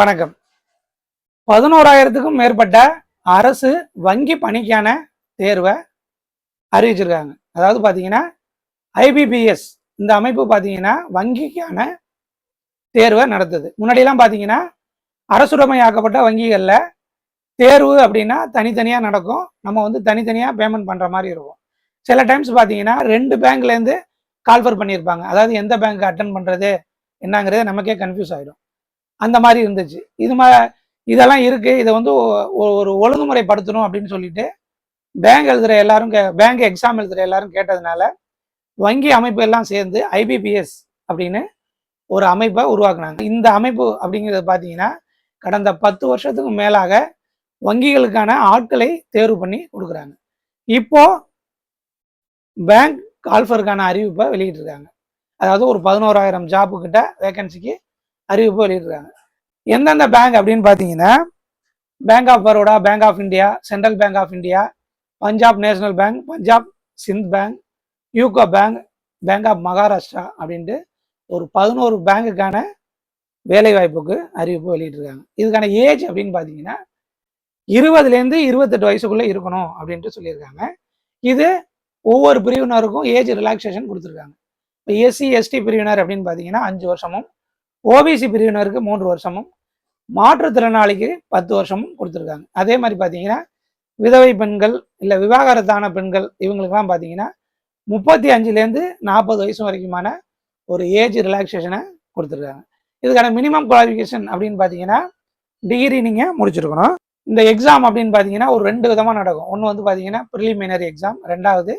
வணக்கம். 11,000க்கும் மேற்பட்ட அரசு வங்கி பணிக்கான தேர்வை அறிவிச்சிருக்காங்க. அதாவது பார்த்தீங்கன்னா ஐபிபிஎஸ் இந்த அமைப்பு பார்த்தீங்கன்னா வங்கிக்கான தேர்வை நடத்துது. முன்னாடியெல்லாம் பார்த்தீங்கன்னா அரசுடைமையாக்கப்பட்ட வங்கிகளில் தேர்வு அப்படின்னா தனித்தனியாக நடக்கும். நம்ம வந்து தனித்தனியாக பேமெண்ட் பண்ணுற மாதிரி இருக்கும். சில டைம்ஸ் பார்த்தீங்கன்னா 2 பேங்க்லேருந்து கால்ஃபர் பண்ணியிருப்பாங்க. அதாவது எந்த பேங்க் அட்டன் பண்ணுறது என்னங்கிறது நமக்கே கன்ஃபியூஸ் ஆகிடும். அந்த மாதிரி இருந்துச்சு. இதெல்லாம் இருக்குது. இதை வந்து ஒரு ஒழுங்குமுறைப்படுத்தணும் அப்படின்னு சொல்லிட்டு பேங்க் எழுதுகிற எல்லாரும் பேங்க் எக்ஸாம் எழுதுகிற எல்லாரும் கேட்டதுனால வங்கி அமைப்பு எல்லாம் சேர்ந்து ஐபிபிஎஸ் அப்படின்னு ஒரு அமைப்பை உருவாக்குனாங்க. இந்த அமைப்பு அப்படிங்கிறது பார்த்தீங்கன்னா கடந்த 10 வருஷத்துக்கு மேலாக வங்கிகளுக்கான ஆட்களை தேர்வு பண்ணி கொடுக்குறாங்க. இப்போ பேங்க் கால்ஃபருக்கான அறிவிப்பை வெளியிட்டிருக்காங்க. அதாவது ஒரு 11,000 ஜாப்பு கிட்ட வேகன்சிக்கு அறிவிப்பு வெளியிட்டிருக்காங்க. எந்தெந்த பேங்க் அப்படின்னு பார்த்தீங்கன்னா Bank of Baroda, Bank of India, Central Bank of India, Punjab National Bank, Punjab Sind Bank, UCO Bank, Bank of Maharashtra அப்படின்ட்டு ஒரு 11 பேங்குக்கான வேலைவாய்ப்புக்கு அறிவிப்பு வெளியிட்டிருக்காங்க. இதுக்கான ஏஜ் அப்படின்னு பார்த்தீங்கன்னா 20லேருந்து 28 வயசுக்குள்ளே இருக்கணும் அப்படின்ட்டு சொல்லியிருக்காங்க. இது ஒவ்வொரு பிரிவினருக்கும் ஏஜ் ரிலாக்ஸேஷன் கொடுத்துருக்காங்க. இப்போ எஸ்சி எஸ்டி பிரிவினர் அப்படின்னு பார்த்தீங்கன்னா 5 வருஷமும், ஓபிசி பிரிவினருக்கு 3 வருஷமும், மாற்றுத்திறனாளிக்கு 10 வருஷமும் கொடுத்துருக்காங்க. அதே மாதிரி பார்த்தீங்கன்னா விதவை பெண்கள் இல்லை விவாகரத்தான பெண்கள் இவங்களுக்கெல்லாம் பார்த்தீங்கன்னா 35லேருந்து 40 வயசு வரைக்குமான ஒரு ஏஜ் ரிலாக்ஸேஷனை கொடுத்துருக்காங்க. இதுக்கான மினிமம் குவாலிஃபிகேஷன் அப்படின்னு பார்த்தீங்கன்னா டிகிரி நீங்கள் முடிச்சிருக்கணும். இந்த எக்ஸாம் அப்படின்னு பார்த்தீங்கன்னா ஒரு 2 விதமாக நடக்கும். ஒன்று வந்து பார்த்தீங்கன்னா ப்ரிலிமினரி எக்ஸாம், 2வது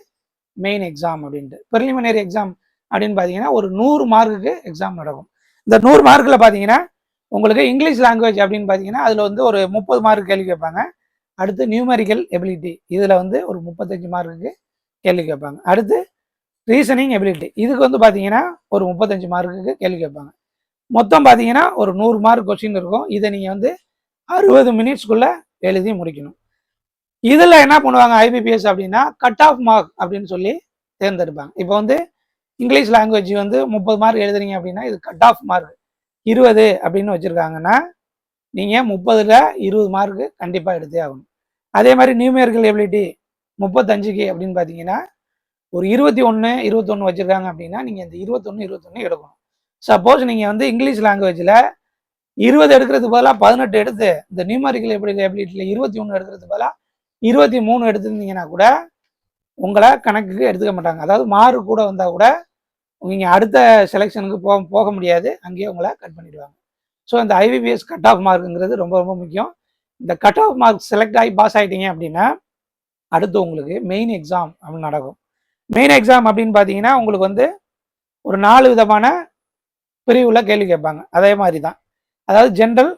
மெயின் எக்ஸாம் அப்படின்ட்டு. ப்ரிலிமினரி எக்ஸாம் அப்படின்னு பார்த்தீங்கன்னா ஒரு 100 மார்க்குக்கு எக்ஸாம் நடக்கும். இந்த 100 மார்க்கில் பார்த்தீங்கன்னா உங்களுக்கு இங்கிலீஷ் லாங்குவேஜ் அப்படின்னு பார்த்தீங்கன்னா அதில் வந்து ஒரு 30 மார்க் கேள்வி கேட்பாங்க. அடுத்து நியூமெரிக்கல் எபிலிட்டி இதில் வந்து ஒரு 35 மார்க்குக்கு கேள்வி கேட்பாங்க. அடுத்து ரீசனிங் எபிலிட்டி இதுக்கு வந்து பார்த்தீங்கன்னா ஒரு 35 மார்க்குக்கு கேள்வி கேட்பாங்க. மொத்தம் பார்த்தீங்கன்னா ஒரு 100 மார்க் கொஸ்டின் இருக்கும். இதை நீங்கள் வந்து 60 மினிட்ஸ்க்குள்ளே எழுதி முடிக்கணும். இதில் என்ன பண்ணுவாங்க ஐபிபிஎஸ் அப்படின்னா கட் ஆஃப் மார்க் அப்படின்னு சொல்லி தேர்ந்தெடுப்பாங்க. இப்போ வந்து இங்கிலீஷ் லாங்குவேஜ் வந்து 30 மார்க் எழுதுறீங்க அப்படின்னா இது கட் ஆஃப் மார்க் 20 அப்படின்னு வச்சுருக்காங்கன்னா நீங்கள் 30ல் 20 மார்க்கு கண்டிப்பாக எடுத்தே ஆகணும். அதே மாதிரி நியூமெரிக்கல் எபிலிட்டி 35க்கு அப்படின்னு பார்த்தீங்கன்னா ஒரு 21 வச்சுருக்காங்க அப்படின்னா நீங்கள் இந்த 21 எடுக்கணும். சப்போஸ் நீங்கள் வந்து இங்கிலீஷ் லாங்குவேஜில் 20 எடுக்கிறதுக்கு பதிலாக 18 எடுத்து இந்த நியூமெரிக்கல் எபிலிட்டியில் 21 எடுக்கிறதுக்கு பதிலாக 23 எடுத்துருந்தீங்கன்னா கூட உங்களை கணக்குக்கு எடுத்துக்க மாட்டாங்க. அதாவது மார்க் கூட வந்தால் கூட நீங்கள் அடுத்த செலெக்ஷனுக்கு போக முடியாது, அங்கேயே உங்களை கட் பண்ணிடுவாங்க. ஸோ இந்த ஐபிபிஎஸ் கட் ஆஃப் மார்க்குங்கிறது ரொம்ப ரொம்ப முக்கியம். இந்த கட் ஆஃப் மார்க் செலக்ட் ஆகி பாஸ் ஆகிட்டீங்க அப்படின்னா அடுத்து உங்களுக்கு மெயின் எக்ஸாம் அப்படின்னு நடக்கும். மெயின் எக்ஸாம் அப்படின்னு பார்த்தீங்கன்னா உங்களுக்கு வந்து ஒரு 4 விதமான பிரிவில் கேள்வி கேட்பாங்க. அதே மாதிரி தான், அதாவது ஜென்ரல்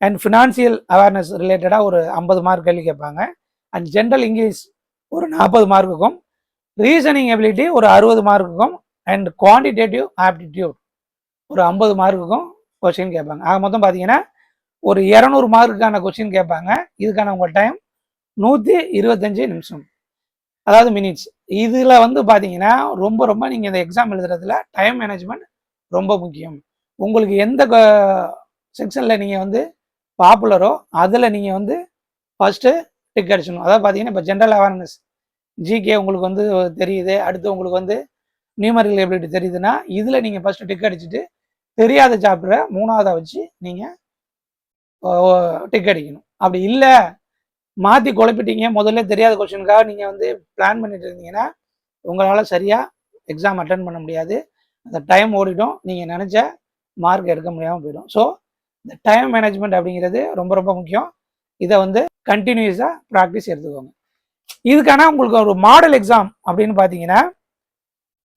அண்ட் ஃபினான்சியல் அவேர்னஸ் ரிலேட்டடாக ஒரு 50 மார்க் கேள்வி கேட்பாங்க. அண்ட் ஜென்ரல் இங்கிலீஷ் ஒரு 40 மார்க்குக்கும், ரீசனிங் எபிலிட்டி ஒரு 60 மார்க்குக்கும், அண்ட் குவான்டிடேட்டிவ் ஆப்டிடியூட் ஒரு 50 மார்க்குக்கும் கொஸ்டின் கேட்பாங்க. ஆக மொத்தம் பார்த்தீங்கன்னா ஒரு 200 மார்க்குக்கான கொஸ்டின் கேட்பாங்க. இதுக்கான உங்கள் டைம் 125 நிமிஷம், அதாவது மினிட்ஸ். இதில் வந்து பார்த்தீங்கன்னா ரொம்ப ரொம்ப நீங்கள் இந்த எக்ஸாம் எழுதுறதுல டைம் மேனேஜ்மெண்ட் ரொம்ப முக்கியம். உங்களுக்கு எந்த செக்ஷனில் நீங்கள் வந்து பாப்புலரோ அதில் நீங்கள் வந்து ஃபஸ்ட்டு டிக் அடிச்சணும். அதாவது பார்த்தீங்கன்னா இப்போ ஜென்ரல் அவேர்னஸ் ஜிகே உங்களுக்கு வந்து தெரியுது, அடுத்து உங்களுக்கு வந்து நியூமெரிக்கல் எபிலிட்டி தெரியுதுன்னா இதில் நீங்கள் ஃபஸ்ட்டு டிக் அடிச்சுட்டு தெரியாத சாப்டரை 3ஆவதாக வச்சு நீங்கள் டிக் அடிக்கணும். அப்படி இல்லை மாற்றி குழப்பிட்டீங்க, முதல்ல தெரியாத கொஸ்டினுக்காக நீங்கள் வந்து பிளான் பண்ணிட்டு இருந்தீங்கன்னா உங்களால் சரியாக எக்ஸாம் அட்டன் பண்ண முடியாது. அந்த டைம் ஓடிடும், நீங்கள் நினச்ச மார்க் எடுக்க முடியாமல் போயிடும். ஸோ இந்த டைம் மேனேஜ்மெண்ட் அப்படிங்கிறது ரொம்ப ரொம்ப முக்கியம். இதை வந்து கண்டினியூஸாக ப்ராக்டிஸ் எடுத்துக்கோங்க. இதுக்கான உங்களுக்கு ஒரு மாடல் எக்ஸாம் அப்படின்னு பார்த்தீங்கன்னா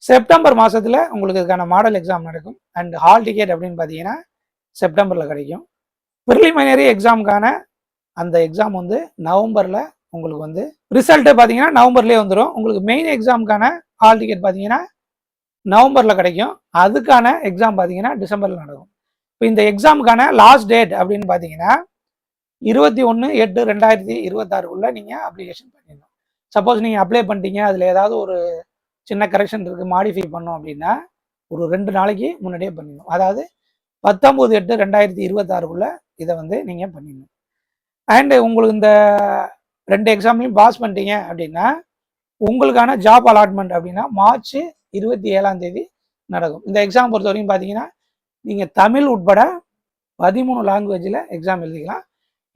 செப்டம்பர் மாதத்தில் உங்களுக்கு இதுக்கான மாடல் எக்ஸாம் நடக்கும். அண்ட் ஹால் டிக்கெட் அப்படின்னு பார்த்தீங்கன்னா செப்டம்பரில் கிடைக்கும். ப்ரிலிமினரி எக்ஸாமுக்கான அந்த எக்ஸாம் வந்து நவம்பரில் உங்களுக்கு வந்து ரிசல்ட்டு பார்த்தீங்கன்னா நவம்பர்லேயே வந்துடும். உங்களுக்கு மெயின் எக்ஸாமுக்கான ஹால் டிக்கெட் பார்த்தீங்கன்னா நவம்பரில் கிடைக்கும். அதுக்கான எக்ஸாம் பார்த்தீங்கன்னா டிசம்பரில் நடக்கும். இப்போ இந்த எக்ஸாமுக்கான லாஸ்ட் டேட் அப்படின்னு பார்த்தீங்கன்னா 21/8/2026 நீங்கள் அப்ளிகேஷன் பண்ணிடணும். சப்போஸ் நீங்கள் அப்ளை பண்ணிட்டீங்க, அதில் ஏதாவது ஒரு சின்ன கரெக்ஷன் இருக்குது, மாடிஃபை பண்ணோம் அப்படின்னா ஒரு 2 நாளைக்கு முன்னாடியே பண்ணிடணும். அதாவது 19/8/2026 இதை வந்து நீங்கள் பண்ணிடணும். அண்டு உங்களுக்கு இந்த 2 எக்ஸாம்லையும் பாஸ் பண்ணிட்டீங்க அப்படின்னா உங்களுக்கான ஜாப் அலாட்மெண்ட் அப்படின்னா மார்ச் 27 நடக்கும். இந்த எக்ஸாம் பொறுத்த வரைக்கும் பார்த்தீங்கன்னா நீங்கள் தமிழ் உட்பட 13 லாங்குவேஜில் எக்ஸாம் எழுதிக்கலாம்.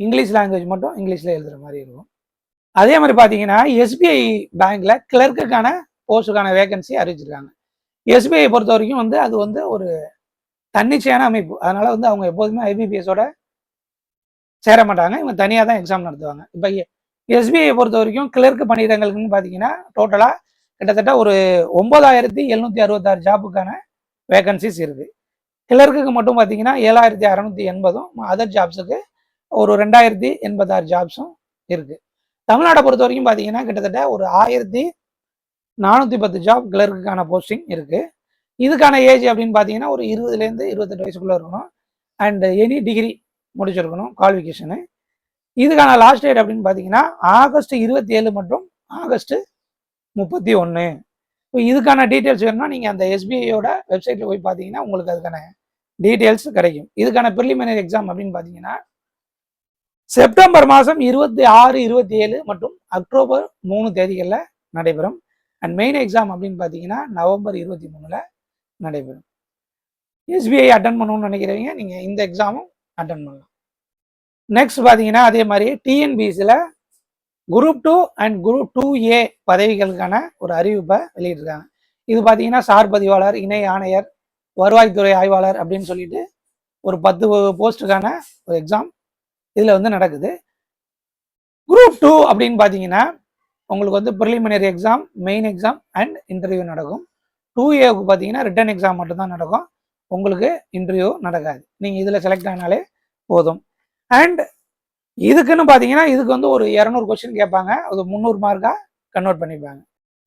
இங்கிலீஷ் லாங்குவேஜ் மட்டும் இங்கிலீஷில் எழுதுகிற மாதிரி இருக்கும். அதே மாதிரி பார்த்தீங்கன்னா எஸ்பிஐ பேங்க்கில் கிளர்க்குக்கான போஸ்ட்டுக்கான வேகன்சி அறிவிச்சிருக்காங்க. எஸ்பிஐ பொறுத்த வரைக்கும் வந்து அது வந்து ஒரு தன்னிச்சையான அமைப்பு. அதனால் வந்து அவங்க எப்போதுமே ஐபிபிஎஸோட சேர மாட்டாங்க. இவங்க தனியாக தான் எக்ஸாம் நடத்துவாங்க. இப்போ எஸ்பிஐ பொறுத்த வரைக்கும் கிளர்க்கு பணியிடங்களுக்குன்னு பார்த்தீங்கன்னா டோட்டலாக கிட்டத்தட்ட ஒரு 9766 ஜாப்புக்கான வேகன்சிஸ் இருக்குது. கிளர்க்குக்கு மட்டும் பார்த்தீங்கன்னா 7680, அதர் ஜாப்ஸுக்கு ஒரு 2086 ஜாப்ஸும் இருக்குது. தமிழ்நாட்டை பொறுத்த வரைக்கும் பார்த்தீங்கன்னா கிட்டத்தட்ட ஒரு 1410 ஜாப் கிளர்க்குக்கான போஸ்டிங் இருக்குது. இதுக்கான ஏஜ் அப்படின்னு பார்த்தீங்கன்னா ஒரு 20லேருந்து 28 வயசுக்குள்ளே இருக்கணும். அண்ட் எனி டிகிரி முடிச்சிருக்கணும் குவாலிஃபிகேஷனு. இதுக்கான லாஸ்ட் டேட் அப்படின்னு பார்த்தீங்கன்னா ஆகஸ்ட் 27 மற்றும் ஆகஸ்ட் 31. இப்போ இதுக்கான டீட்டெயில்ஸ் வேணும்னா நீங்கள் அந்த எஸ்பிஐயோட வெப்சைட்டில் போய் பார்த்தீங்கன்னா உங்களுக்கு அதுக்கான டீட்டெயில்ஸ் கிடைக்கும். இதுக்கான ப்ரிலிமினரி எக்ஸாம் அப்படின்னு பார்த்தீங்கன்னா செப்டம்பர் மாதம் 26, 27 மற்றும் அக்டோபர் 3 தேதிகளில் நடைபெறும். அண்ட் மெயின் எக்ஸாம் அப்படின்னு பார்த்தீங்கன்னா நவம்பர் 23 நடைபெறும். எஸ்பிஐ அட்டன் பண்ணணும்னு நினைக்கிறவங்க நீங்கள் இந்த எக்ஸாமும் அட்டன் பண்ணலாம். நெக்ஸ்ட் பார்த்தீங்கன்னா அதே மாதிரி டிஎன்பிஎஸ்சியில் குரூப் 2 அண்ட் குரூப் 2A பதவிகளுக்கான ஒரு அறிவிப்பை வெளியிட்டிருக்காங்க. இது பார்த்தீங்கன்னா சார் பதிவாளர், இணை ஆணையர், வருவாய்த்துறை ஆய்வாளர் அப்படின்னு சொல்லிட்டு ஒரு 10 போஸ்ட்டுக்கான ஒரு எக்ஸாம் இதில் வந்து நடக்குது. குரூப் 2 அப்படின்னு பார்த்தீங்கன்னா உங்களுக்கு வந்து preliminary exam, main exam and interview நடக்கும். 2Aவுக்கு பார்த்தீங்கன்னா ரிட்டன் எக்ஸாம் மட்டும்தான் நடக்கும். உங்களுக்கு இன்டர்வியூ நடக்காது. நீங்கள் இதில் செலக்ட் ஆனாலே போதும். அண்ட் இதுக்குன்னு பார்த்தீங்கன்னா இதுக்கு வந்து ஒரு 200 கொஸ்டின் கேட்பாங்க. அது 300 மார்க்காக கன்வெர்ட் பண்ணிப்பாங்க.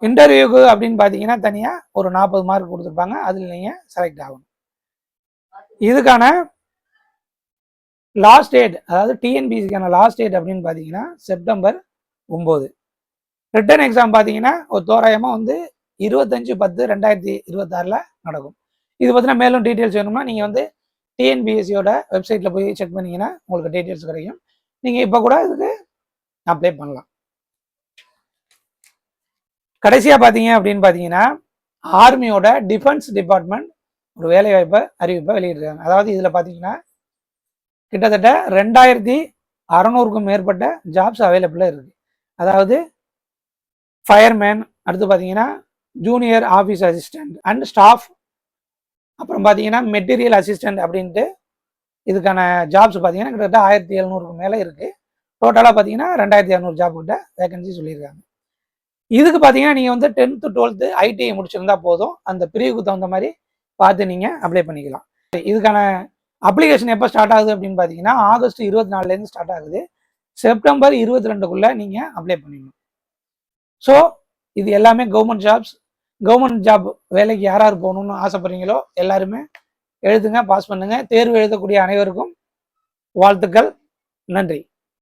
இன்டர்வியூக்கு அப்படின்னு பார்த்தீங்கன்னா தனியாக ஒரு 40 மார்க் கொடுத்துருப்பாங்க. அதில் நீங்கள் செலக்ட் ஆகணும். இதுக்கான லாஸ்ட் டேட், அதாவது டிஎன்பிஎஸ்சிக்கான லாஸ்ட் டேட் அப்படின்னு பார்த்தீங்கன்னா செப்டம்பர் 9. ரிட்டன் எக்ஸாம் பார்த்தீங்கன்னா ஒரு தோராயமாக வந்து 25/10/2026 நடக்கும். இது பார்த்தீங்கன்னா மேலும் டீட்டெயில்ஸ் வேணும்னா நீங்கள் வந்து டிஎன்பிஎஸ்சியோட வெப்சைட்டில் போய் செக் பண்ணிங்கன்னா உங்களுக்கு டீட்டெயில்ஸ் கிடைக்கும். நீங்கள் இப்போ கூட இதுக்கு அப்ளை பண்ணலாம். கடைசியாக பார்த்தீங்க அப்படின்னு பார்த்தீங்கன்னா ஆர்மியோட டிஃபென்ஸ் டிபார்ட்மெண்ட் ஒரு வேலைவாய்ப்பை அறிவிப்பை வெளியிட்டிருக்காங்க. அதாவது இதில் பார்த்தீங்கன்னா கிட்டத்தட்ட 2600க்கும் மேற்பட்ட ஜாப்ஸ் அவைலபிளாக இருக்குது. அதாவது ஃபயர்மேன், அடுத்து பார்த்தீங்கன்னா junior office assistant and staff, அப்புறம் பார்த்தீங்கன்னா மெட்டீரியல் அசிஸ்டண்ட் அப்படின்ட்டு இதுக்கான ஜாப்ஸ் பார்த்தீங்கன்னா கிட்டத்தட்ட 1700க்கு மேலே இருக்குது. டோட்டலாக பார்த்தீங்கன்னா 2200 ஜாப் கிட்ட வேகன்சி சொல்லியிருக்காங்க. இதுக்கு பார்த்தீங்கன்னா நீங்கள் வந்து 10th 12th ஐடிஐ முடிச்சிருந்தா போதும். அந்த பிரிவுக்கு தகுந்த மாதிரி பார்த்து நீங்கள் அப்ளை பண்ணிக்கலாம். இதுக்கான அப்ளிகேஷன் எப்போ ஸ்டார்ட் ஆகுது அப்படின்னு பார்த்தீங்கன்னா ஆகஸ்ட் 24லேருந்து ஸ்டார்ட் ஆகுது. செப்டம்பர் 22க்குள்ளே நீங்கள் அப்ளை பண்ணிடணும். ஸோ இது எல்லாமே கவர்மெண்ட் ஜாப்ஸ். கவர்மெண்ட் ஜாப் வேலைக்கு யார் யார் போகணும்னு ஆசைப்படுறீங்களோ எல்லாருமே எழுதுங்க, பாஸ் பண்ணுங்க. தேர்வு எழுதக்கூடிய அனைவருக்கும் வாழ்த்துக்கள். நன்றி.